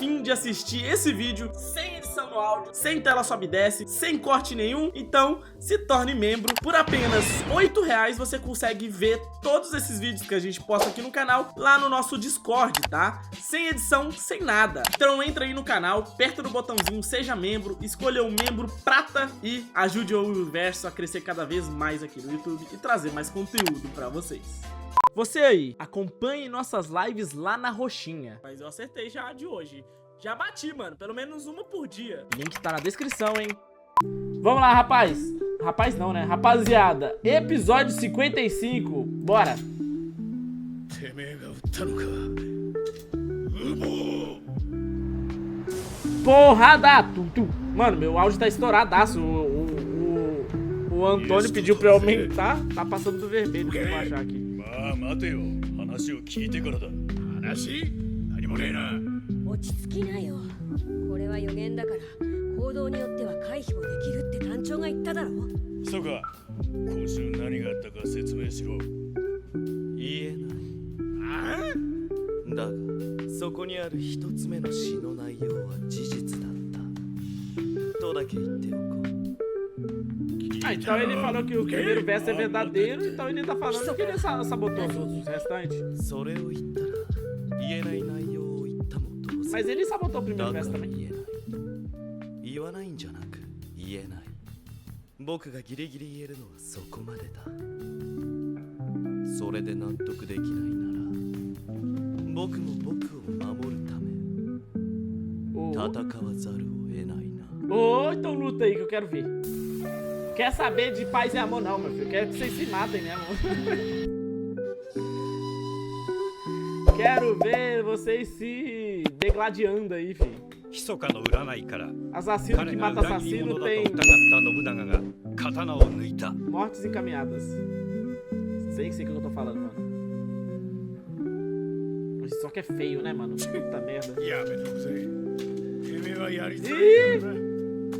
afim de assistir esse vídeo sem edição no áudio, sem tela sobe e desce, sem corte nenhum, então se torne membro. Por apenas R$8 você consegue ver todos esses vídeos que a gente posta aqui no canal lá no nosso Discord, tá? Sem edição, sem nada. Então entra aí no canal, aperta no botãozinho seja membro, escolha o membro prata e ajude o universo a crescer cada vez mais aqui no YouTube e trazer mais conteúdo pra vocês. Você aí, acompanhe nossas lives lá na roxinha. Mas eu acertei já de hoje. Já bati, mano, pelo menos uma por dia. Link tá na descrição, hein? Vamos lá, rapaz. Rapaz não, né? Rapaziada, episódio 55. Bora. Porrada! Mano, meu áudio tá estouradaço. O Antônio pediu pra eu aumentar. Tá passando do vermelho. Deixa eu baixar aqui. Ah, então ele falou que o primeiro verso é verdadeiro, então ele tá falando que ele sabotou os restantes. Mas ele sabotou o primeiro verso também. Oh, então luta aí que eu quero ver. Quer saber de paz e amor não, meu filho. Quero que vocês se matem, né, amor? Quero ver vocês se degladiando aí, filho. Assassino que mata assassino tem mortes encaminhadas. Sei que eu tô falando, mano. Só que é feio, né, mano? Puta merda. Ih!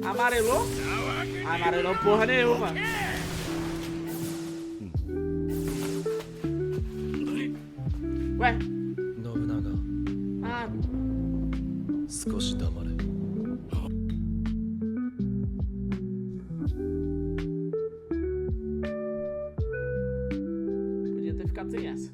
Amarelou? Amarelou porra nenhuma. Ué? Ah. Podia ter ficado sem essa.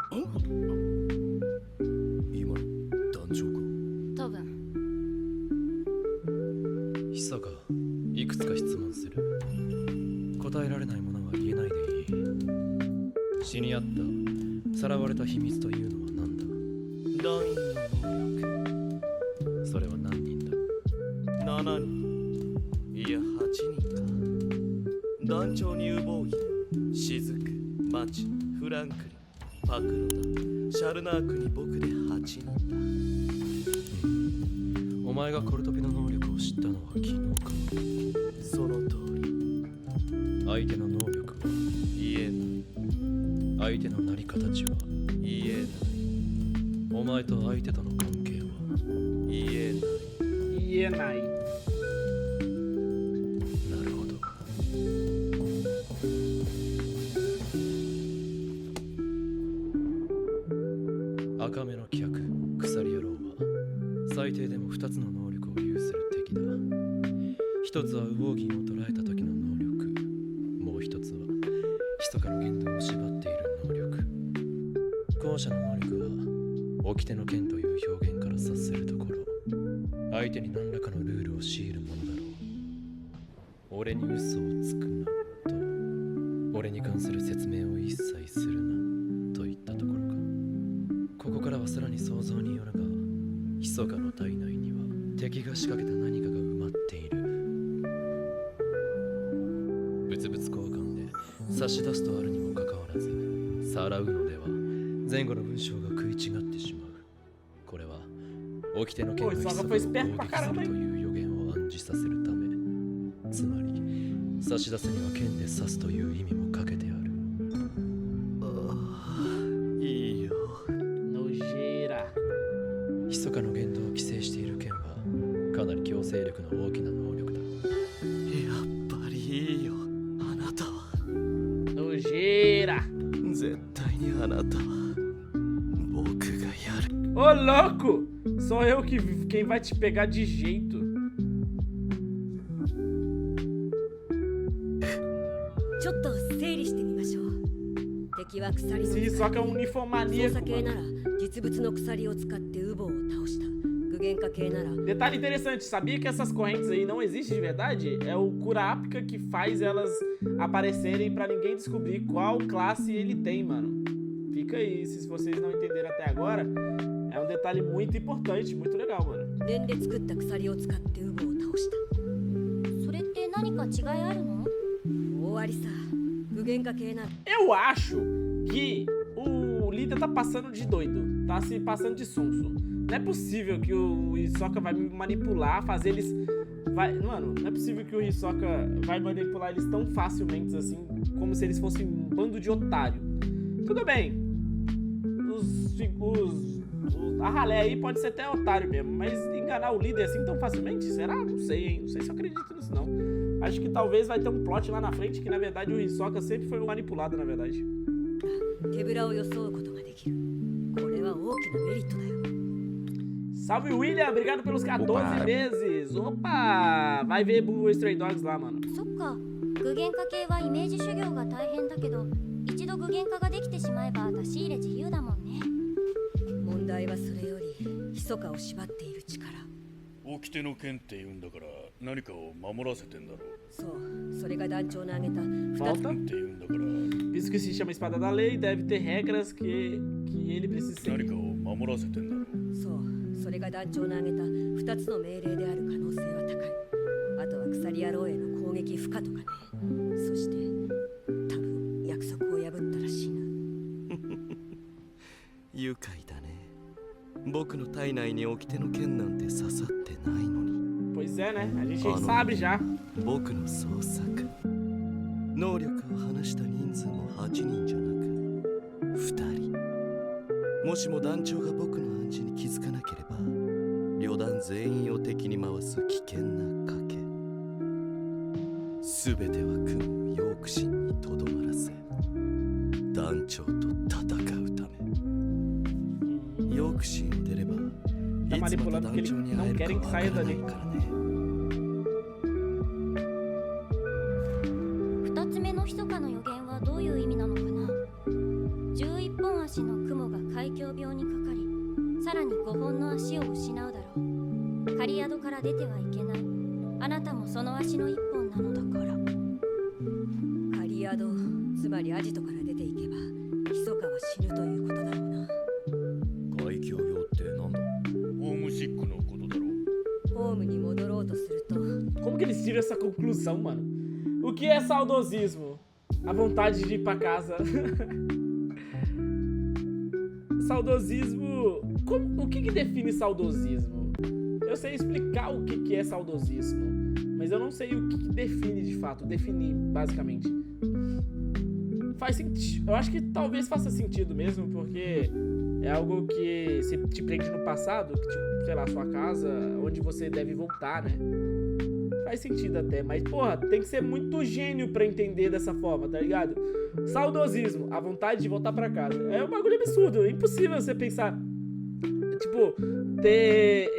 Pô, esse Soga foi esperto pra caramba, hein? 差し出すには剣で刺すという意味もかけてある。いいよ。Nojeira。密かの言動を規制している剣はかなり強制力の大きな能力だ。やっぱりいいよ、あなたは。Nojeira。絶対にあなたは僕がやる。Ô louco! Sou eu que quem vai te pegar de jeito. Esse Hisoka é um ninfomaníaco, mano. Detalhe interessante, sabia que essas correntes aí não existem de verdade? É o Kurapika que faz elas aparecerem pra ninguém descobrir qual classe ele tem, mano. Fica aí, se vocês não entenderam até agora, é um detalhe muito importante, muito legal, mano. Eu acho que o líder tá passando de doido, tá se passando de sonso. Não é possível que o Hisoka vai manipular, fazer eles... Mano, não é possível que o Hisoka vai manipular eles tão facilmente assim, como se eles fossem um bando de otário. Tudo bem, a ralé aí pode ser até otário mesmo, mas enganar o líder assim tão facilmente? Será? Não sei, hein? Não sei se eu acredito nisso, não. Acho que talvez vai ter um plot lá na frente que, na verdade, o Hisoka sempre foi manipulado, na verdade. Salve, William! Obrigado pelos 14 meses! Opa! Vai ver Blue Stray Dogs lá, mano. Falta. Isso que se chama Espada da Lei, deve ter regras que ele precisa seguir. Pois é, né? A gente sabe já. Tá manipulando porque eles não querem que saia dali. Como que eles tiram essa conclusão, mano? O que é saudosismo? A vontade de ir pra casa. Saudosismo... O que define saudosismo? Eu sei explicar o que é saudosismo, mas eu não sei o que define de fato. Definir, basicamente. Faz sentido. Eu acho que talvez faça sentido mesmo, porque é algo que se te prende no passado, que, tipo, sei lá, sua casa, onde você deve voltar, né? Faz sentido até, mas, porra, tem que ser muito gênio pra entender dessa forma, tá ligado? Saudosismo, a vontade de voltar pra casa. É um bagulho absurdo, é impossível você pensar, tipo,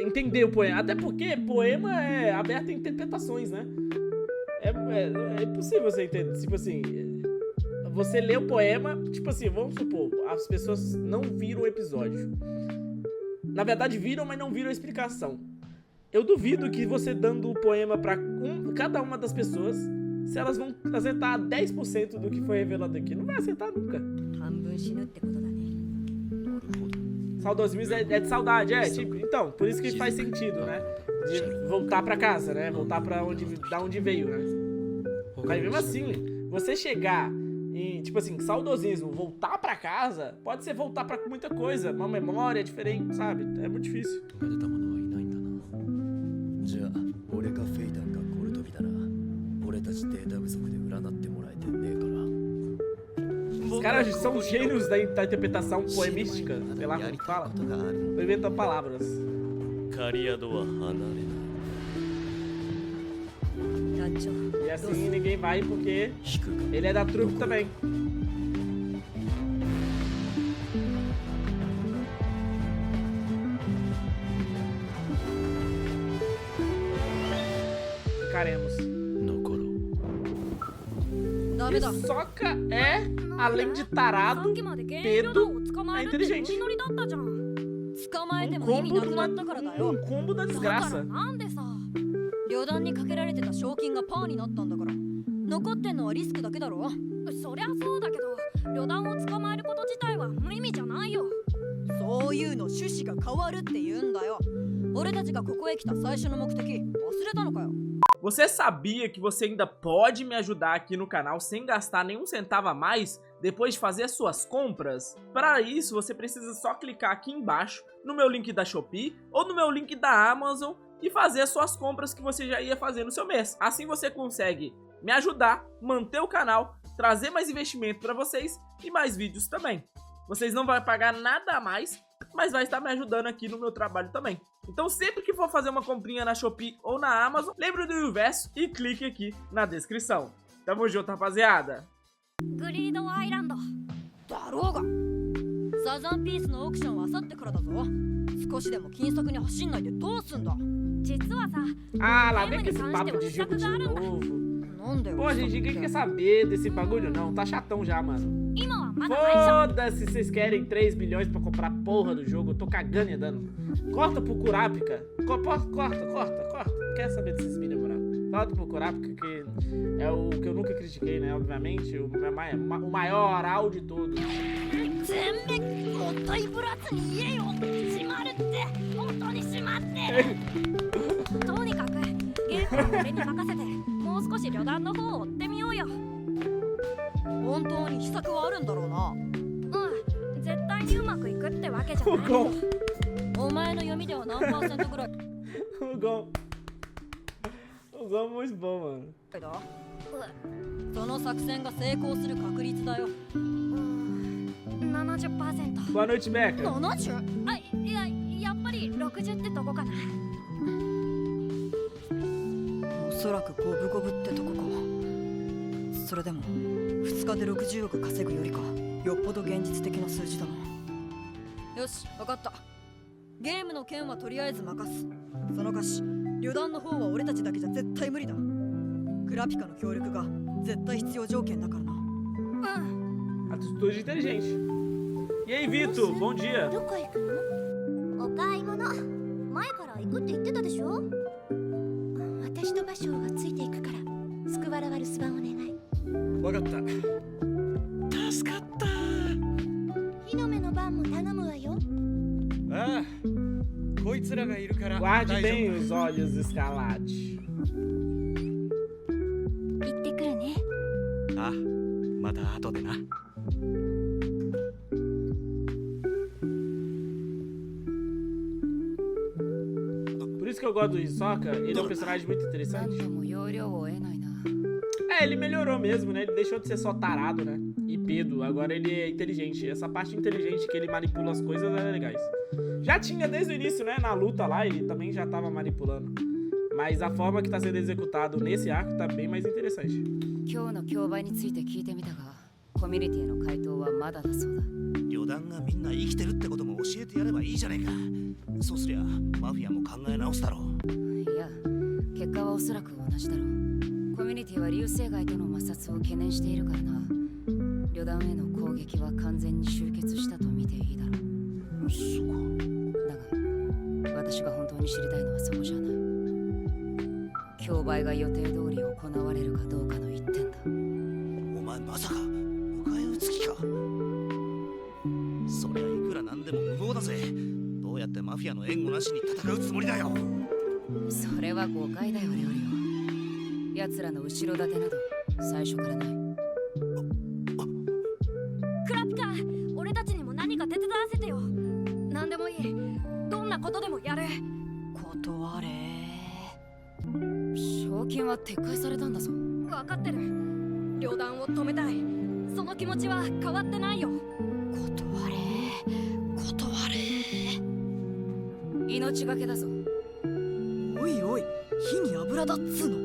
entender o poema. Até porque poema é aberto a interpretações, né? É impossível você entender, tipo assim... Você lê o poema, tipo assim, vamos supor, as pessoas não viram o episódio. Na verdade, viram, mas não viram a explicação. Eu duvido que você dando o poema pra cada uma das pessoas, se elas vão acertar 10% do que foi revelado aqui. Não vai acertar nunca. Saudosismo é de saudade, tipo, então, por isso que faz sentido, né? De voltar pra casa, né? Voltar da onde veio, né? Mas mesmo assim, você chegar... E, tipo assim, saudosismo, voltar pra casa, pode ser voltar pra muita coisa, uma memória diferente, sabe? É muito difícil. Os caras são gênios da interpretação poemística, sei lá como fala. Tô inventando palavras. E assim ninguém vai porque ele é da trupe também. ficaremos. 残ろう。 ダメだ。 Hisoka é, além de tarado, Pedro é inteligente. 捕まえて Um も意味 combo なくなったからだよ。 um combo da だから desgraça. なんでさ、旅団にかけられてた賞金がパーになったんだから、残ってんのはリスクだけだろ。そりゃそうだけど、旅団を捕まえること自体は無意味じゃないよ。そういうの趣旨が変わるって言うんだよ。俺たちがここへ来た最初の目的、忘れたのかよ。 Você sabia que você ainda pode me ajudar aqui no canal sem gastar nenhum centavo a mais depois de fazer suas compras? Para isso, você precisa só clicar aqui embaixo no meu link da Shopee ou no meu link da Amazon e fazer as suas compras que você já ia fazer no seu mês. Assim você consegue me ajudar, manter o canal, trazer mais investimento para vocês e mais vídeos também. Vocês não vão pagar nada a mais, mas vai estar me ajudando aqui no meu trabalho também. Então sempre que for fazer uma comprinha na Shopee ou na Amazon, lembre do Universo e clique aqui na descrição. Tamo junto, rapaziada! グリードアイランドだろうが、サザンピースのオークションはあさってからだぞ。少しでも金策に走んないでどうすんだ。実はさ、 Ah, lá vem com esse papo de jogo de novo. なんでよ。 Pô, gente, ninguém quer saber desse bagulho não, tá chatão já, mano. 今はまだないじゃん。 Foda-se, vocês querem 3 bilhões pra comprar a porra do jogo, eu tô cagando e andando. Corta pro Kurapika. Corta. Quer saber desses vídeos, moral? Corta pro Kurapika, que é o que eu nunca critiquei, né? Obviamente, o maior áudio de todos. 全面もったいぶらずに言えよ。閉まるって本当に閉まってる。とにかくゲームは俺に任せて、もう少し旅団の方を追ってみようよ。本当に秘策はあるんだろうな。うん、絶対にうまくいくってわけじゃない。お前の読みでは何パーセントぐらい O Gon é muito bom, mano. だ。その作戦が成功する確率だよ。70%。 Boa noite, Beca. 70？ あ、いや、やっぱり60ってとこかな。おそらく五分五分ってとこか。それでも2日で60億稼ぐよりかよっぽど現実的な数字だな。よし、わかった。ゲームの件はとりあえず任す。そのかし、旅団の方は俺たちだけじゃ絶対無理だ。グラピカの協力が絶対必要条件だからな。うん。 Atitude inteligente. E aí, Vitor? Bom dia. どこ行くの？お買い物。前から行くって言ってたでしょ？私と芭蕉がついていくから、スクワラワ留守番お願い。わかった。助かった。火の目の番も頼むわよ。ああ、こいつらがいるから。 Guarde bem os olhos, Escalade. 行ってくるね。ああ、また後でな。 Por isso que eu gosto do Hisoka, ele é um personagem muito interessante. É, ele melhorou mesmo, né? Ele deixou de ser só tarado, né? E pedo, agora ele é inteligente. Essa parte inteligente que ele manipula as coisas é legais. Já tinha desde o início, né? Na luta lá, ele também já tava manipulando. Mas a forma que tá sendo executado nesse arco tá bem mais interessante. 今日の競売について聞いてみたが、コミュニティの回答はまだだそうだ。旅団がみんな生きてるってことも教えてやればいいじゃねえか。そうすりゃマフィアも考え直すだろう。いや、結果はおそらく同じだろう。コミュニティは流星街との摩擦を懸念しているからな。旅団への攻撃は完全に終結したと見ていいだろう。そうか。だが、私が本当に知りたいのはそこじゃない。競売が予定通り行われるかどうかの一点だ。お前まさか迎え撃つ気か。そりゃいくらなんでも無謀だぜ。どうやってマフィアの援護なしに戦うつもりだよ。それは誤解だよ、レオリオ。奴らの後ろ盾など最初からない。クラピカ、俺たちにも何か手伝わせてよ。何でもいい。どんなことでもやる。断れ。賞金は撤回されたんだぞ。分かってる。旅団を止めたい。その気持ちは変わってないよ。断れ。命がけだぞ。おいおい、火に油だっつの。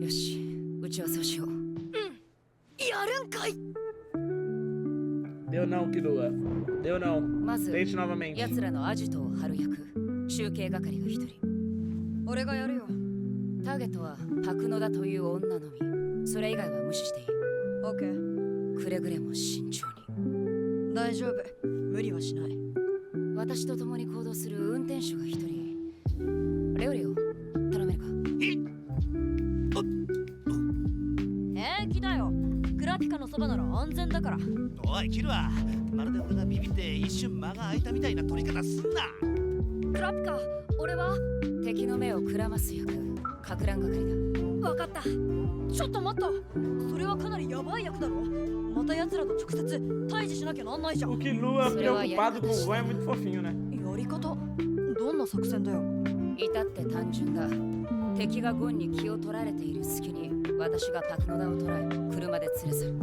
よし、打ち合わせをしよう。やるんかい。 Deu não, Killua. Deu não. まず、 Tente novamente. 奴らのアジトを張る役。集計係が1人。俺がやるよ。ターゲットはパクノダという女のみ。それ以外は無視していい。オッケー。くれぐれも慎重に。大丈夫。無理はしない。私と共に行動する運転手が1人。レオレオ、頼めるか。平気だよ。クラピカのそばなら安全だから。おいキルはまるで俺がビビって一瞬間が空いたみたいな取り方すんな。クラピカ、俺は敵の目をくらます役、かく乱係だ。分かった。ちょっと待った。それはかなりヤバい役だろ。また奴らと直接対峙しなきゃなんないじゃん。 O Killua preocupado com o Gon é muito fofinho, né? やり方どんな作戦だよ。至って単純だ。敵がゴンに気を取られている隙に私がパクノダを捕らえ車で連れ去る。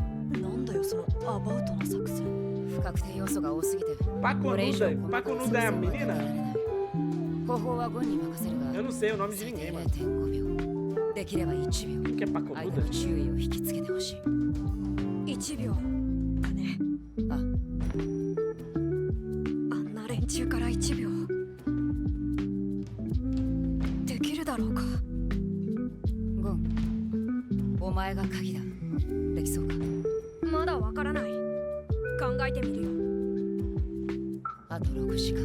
なんだよそのアバウトな作戦。不確定要素が多すぎて Paconuda é a menina? 方法はゴンに任せるが Eu não sei o nome de ninguém, mano. 0.5秒できれば1 Quem 秒 que é 相手 Paconuda? の注意を引きつけてほしい。1秒だね。あ、あんな連中から1秒できるだろうか。ゴン、お前が鍵だ。できそうか。まだわからない。考えてみるよ。あと6時間。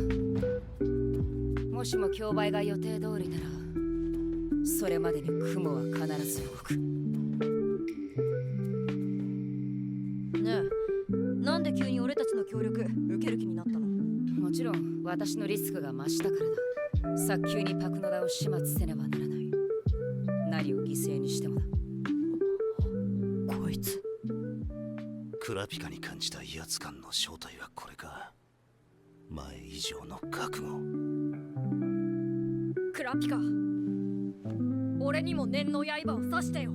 もしも競売が予定通りならそれまでに雲は必ず動く。ねえ、なんで急に俺たちの協力受ける気になったの？もちろん私のリスクが増したからだ。早急にパクノダを始末せねばならない。何を犠牲にしてもだ。こいつクラピカに感じた威圧感の正体はこれか。前以上の覚悟。クラピカ、俺にも念の刃を刺してよ。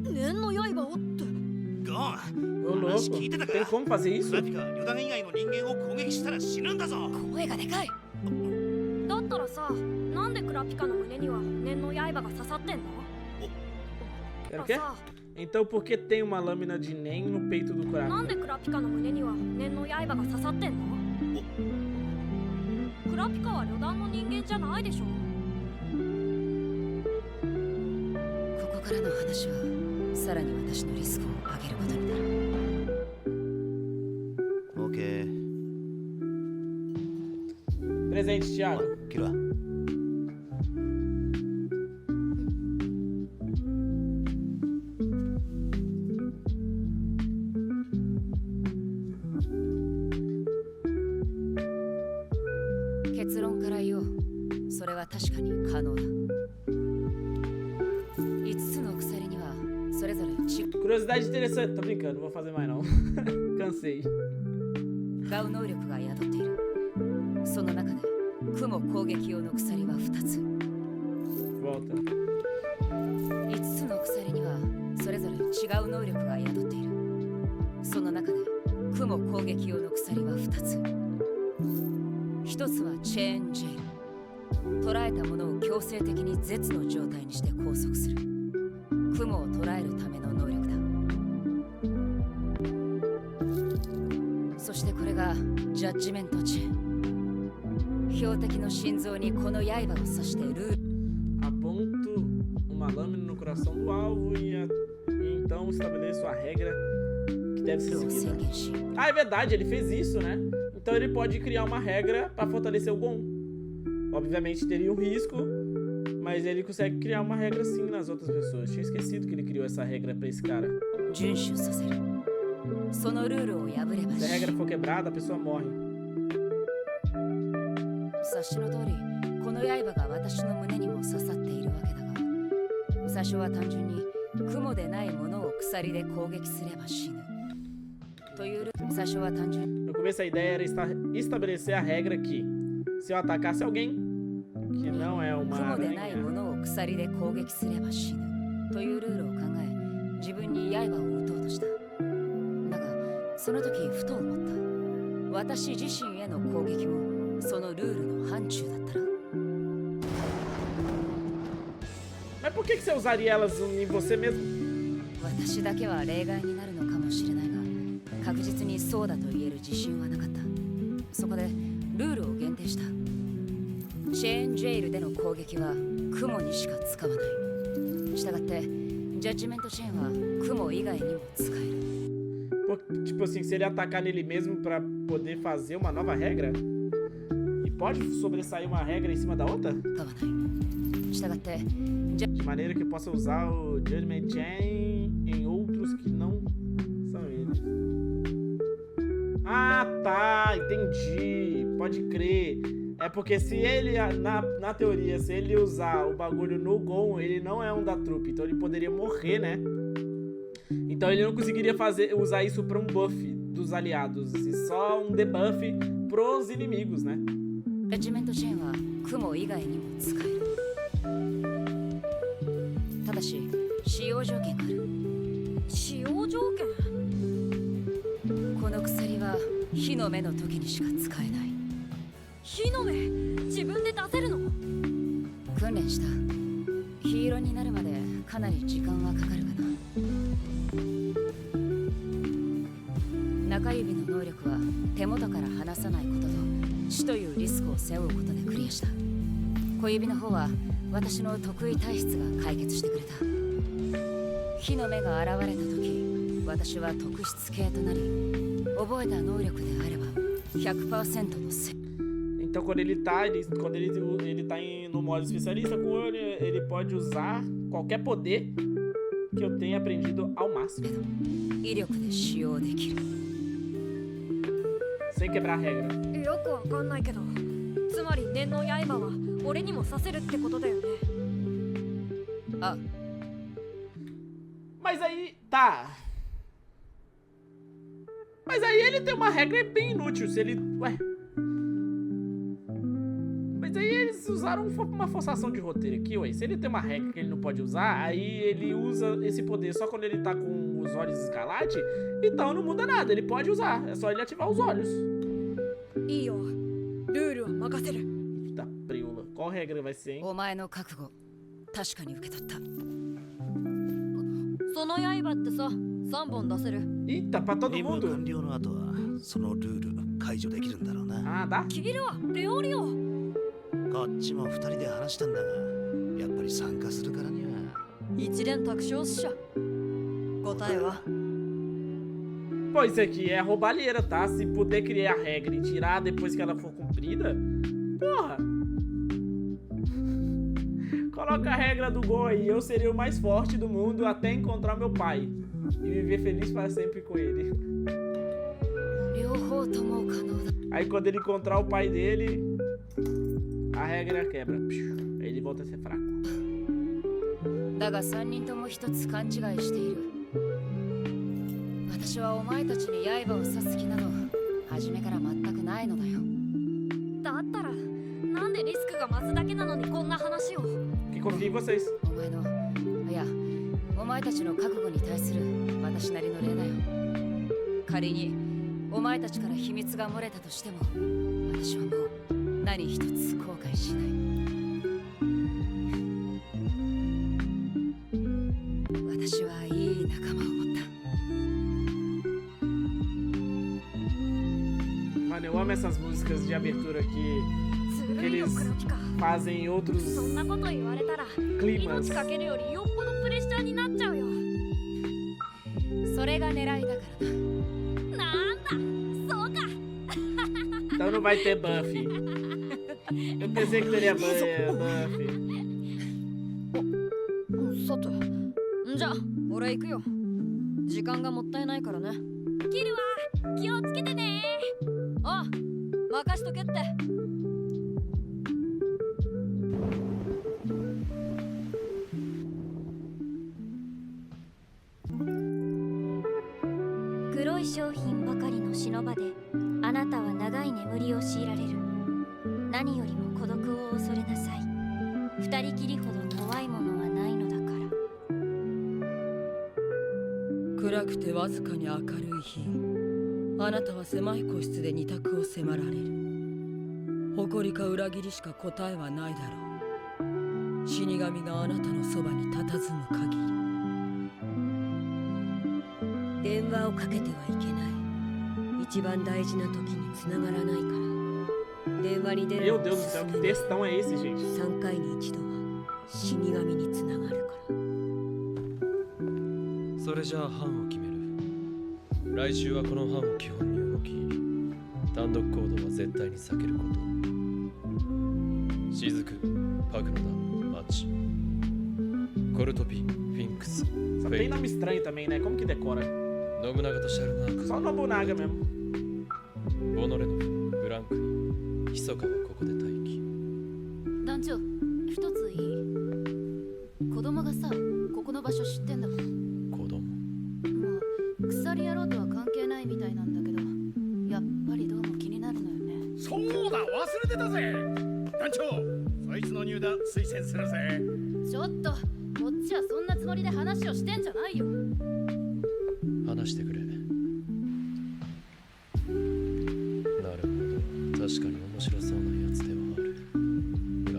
念の刃をって。ゴン、 Ô, louco. 話聞いてたか？ Tem como fazer ク isso? ラピカ、旅団以外の人間を攻撃したら死ぬんだぞ。声がでかい。だったらさ、なんでクラピカの胸には念の刃が刺さってんの？ Quer o quê? Então por que tem uma lâmina de Nen no peito do なん Kurapika? でクラピカの胸には念の刃が刺さってんの？クラピカは旅団の人間じゃないでしょ。ここからの話はさらに私のリスクを上げることになる。オッケー。 Presente, Thiago. キルは結論から言おう。それは確かに可能だ。5つの鎖にはそれぞれ違 Curiosidade interessante. Tô brincando, não vou fazer mais não. Cansei. う能力が宿っている。その中で雲攻撃用の鎖は2つ。 Volta. 5つの鎖にはそれぞれ違う能力が宿っている。その中で雲攻撃用の鎖は2つ。1つはチェーンジェイル。捕らえたものを強制的に絶の状態にして拘束する。雲を捕らえるための能力だ。そしてこれがジャッジメントチェーン。標的の心臓にこの刃を刺してルール Aponto uma lâmina no coração do alvo e então estabeleço a regra que deve ser を宣 seguida. 言し、 Ah, é verdade, ele fez isso, né? Então ele pode criar uma regra pra fortalecer o Gon. Obviamente teria um risco, mas ele consegue criar uma regra sim nas outras pessoas. Tinha esquecido que ele criou essa regra pra esse cara. 遵守させる。そのルールを破れば Se a 死 regra ぬ。 for quebrada, a pessoa morre. 察しの通り、この刃が私の胸にも刺さっているわけだが、最初は単純に雲でないものを鎖で攻撃すれば死ぬ。というルール、最初は単純 No começo a ideia era estabelecer a regra que se eu atacasse alguém que não é uma 雲でないも aranha, のを鎖で攻撃すれば死ぬ。というルールを考え、自分に刃を撃とうとした。だが、その時ふと思った。私自身への攻撃もそのルールの範疇だったら。 Mas por que você usaria elas em você mesmo? 私だけは例外になるのかもしれないが、確実にそうだと言える自信はなかった。そこでルールを限定した。チェーンジェイルでの攻撃は雲にしか使わない。したがってジャッジメントチェーンは雲以外にも使える。 Tipo assim, se ele atacar nele mesmo pra poder fazer uma nova regra? E pode sobressair uma regra em cima da outra? 使わない。したがってジャ De maneira que possa usar o Judgment Chain em outros que não são eles. Ah, tá, entendi. Pode crer. É porque se ele, na teoria, se ele usar o bagulho no Gon, ele não é um da trupe, então ele poderia morrer, né? Então ele não conseguiria usar isso pra um buff dos aliados, e só um debuff pros inimigos, né? ッジメントチェーンは雲以外にも使える。ただし使用条件がある。使用条件？この鎖は火の目の時にしか使えない。火の目自分で出せるの？訓練した。黄色になるまでかなり時間はかかるがな。中指の能力は手元から離さないことと死というリスクを背負うことでクリアした。小指の方は私の得意体質が解決してくれた。火の目が現れた時、私は特質系となり、覚えた能力であれば 100% のせ。 Então quando ele tá no modo especialista com ele pode usar qualquer poder que eu tenha aprendido ao máximo. 威力で使用できる。 Sem quebrar a regra. よくわかんないけど、つまり念の刃は俺にもさせるってことだよね。あ、 Mas aí, tá. Mas aí ele tem uma regra bem inútil, se ele... Ué. Mas aí eles usaram uma forçação de roteiro aqui, ué. Se ele tem uma regra que ele não pode usar, aí ele usa esse poder só quando ele tá com os olhos escarlate, então não muda nada, ele pode usar, é só ele ativar os olhos. いいよ。ルールは任せる。 Eita preula, qual regra vai ser, hein? お前の覚悟、確かに受け取った。その刃ってさ、3本出せる。 Eita, pra todo 任務 mundo. 完了の後はそのルール解除できるんだろうな。 Ah, dá? キルはレオリオ。こっちも2人で話したんだが、やっぱり参加するからには。一連卓勝っしょ。答えは？ Pô, isso aqui é roubalheira, tá? Se puder criar regra e tirar depois que ela for cumprida, porra. Coloca a regra do Gon aí, eu seria o mais forte do mundo até encontrar meu pai e viver feliz para sempre com ele. 両方とも可能だ。 Aí quando ele encontrar o pai dele, a regra quebra. Aí ele volta a ser fraco. だが3人とも一つ勘違いしている。私はお前たちに刃を刺す気など初めから全くないのだよ。だったらなんでリスクが増すだけなのにこんな話を。 Que confio em vocês. お前の、いや、お前たちの覚悟に対する私なりの礼だよ。仮にお前たちから秘密が漏れたとしても、私はもう何一つ後悔しない。私はいい仲間を持った。 Mano, eu amo essas músicas de abertura que eles fazem em outros そんなこと言われたら climas. 命かけるよりよっぽどプレッシャーになっちゃうよ。それが狙いだからな。なんだ、そうか。 Então não vai ter buff. Eu pensei que teria buff. さて、じゃあ俺行くよ。時間がもったいないからね。切るわ、気をつけてね。ああ、任しとけって。黒い商品ばかりの忍ばであなたは長い眠りを強いられる。何よりも孤独を恐れなさい。二人きりほど怖いものはないのだから。暗くてわずかに明るい日、あなたは狭い個室で二択を迫られる。誇りか裏切りしか答えはないだろう。死神があなたのそばに佇む限り。電話をかけてはいけない。一番大事な時に繋がらないから。電話に出る Meu Deus do céu, que textão é esse, gente? 3回に一度は死神につながるから。それじゃあ班を決める。来週はこの班を基本に動き、単独行動は絶対に避けること。雫、パクノダ、マッチ、コルトピ、フィンクス、 Só tem nome estranho também, né? Como que decora? 信長とシャルナーク、 Só Nobunaga mesmo. ボノレノフ、ブランクに、ヒソカはここで待機。団長、一ついい？子供がさ、ここの場所知ってんだもん。子供。まあ、鎖野郎とは関係ないみたいなんだけど、やっぱりどうも気になるのよね。そうだ、忘れてたぜ。団長、そいつの入団推薦するぜ。ちょっと、こっちはそんなつもりで話をしてんじゃないよ。話してくれ。なるほど、確かに面白そうなやつではある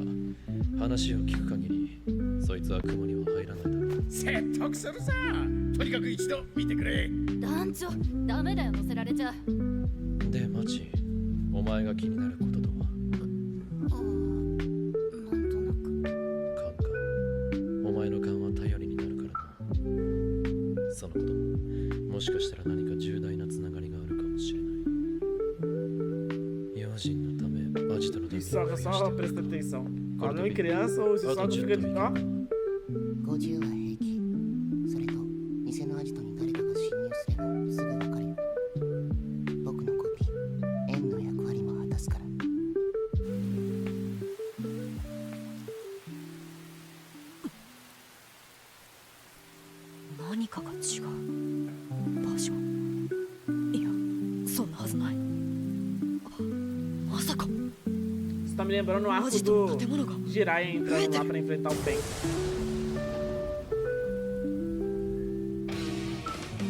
が、話を聞く限りそいつは雲には入らないだろう。説得するさ。とにかく一度見てくれ。団長、ダメだよ、乗せられちゃう。でマチ、お前が気になることとは？ああ、なんとなく。勘か。お前の勘は頼りになるからな。そのこともしかしたら何か重大なつながりがあるかもしれない。用心のためアジトのために Só presta atenção. Quando é criança, o Sissoca fica de. Ó. 50は平気。それと偽のアジトに誰かが侵入すればすぐわかるよ。僕のコピー、円の役割も果たすから。何かが違う。場所。いや、そんなはずない。まさか。 Isso tá me lembrando o arco do Jiraiya entrando lá pra enfrentar o Pen.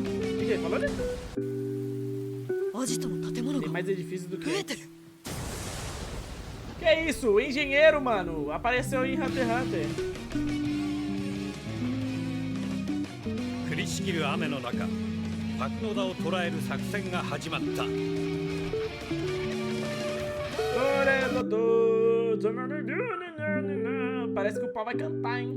O que ele falou ali? Tem mais edifícios do que antes. Que isso? O engenheiro, mano, apareceu em Hunter x Hunter. 降りしきる雨の中、パクノダを捕らえる作戦が始まった。Parece que o pau vai cantar, hein?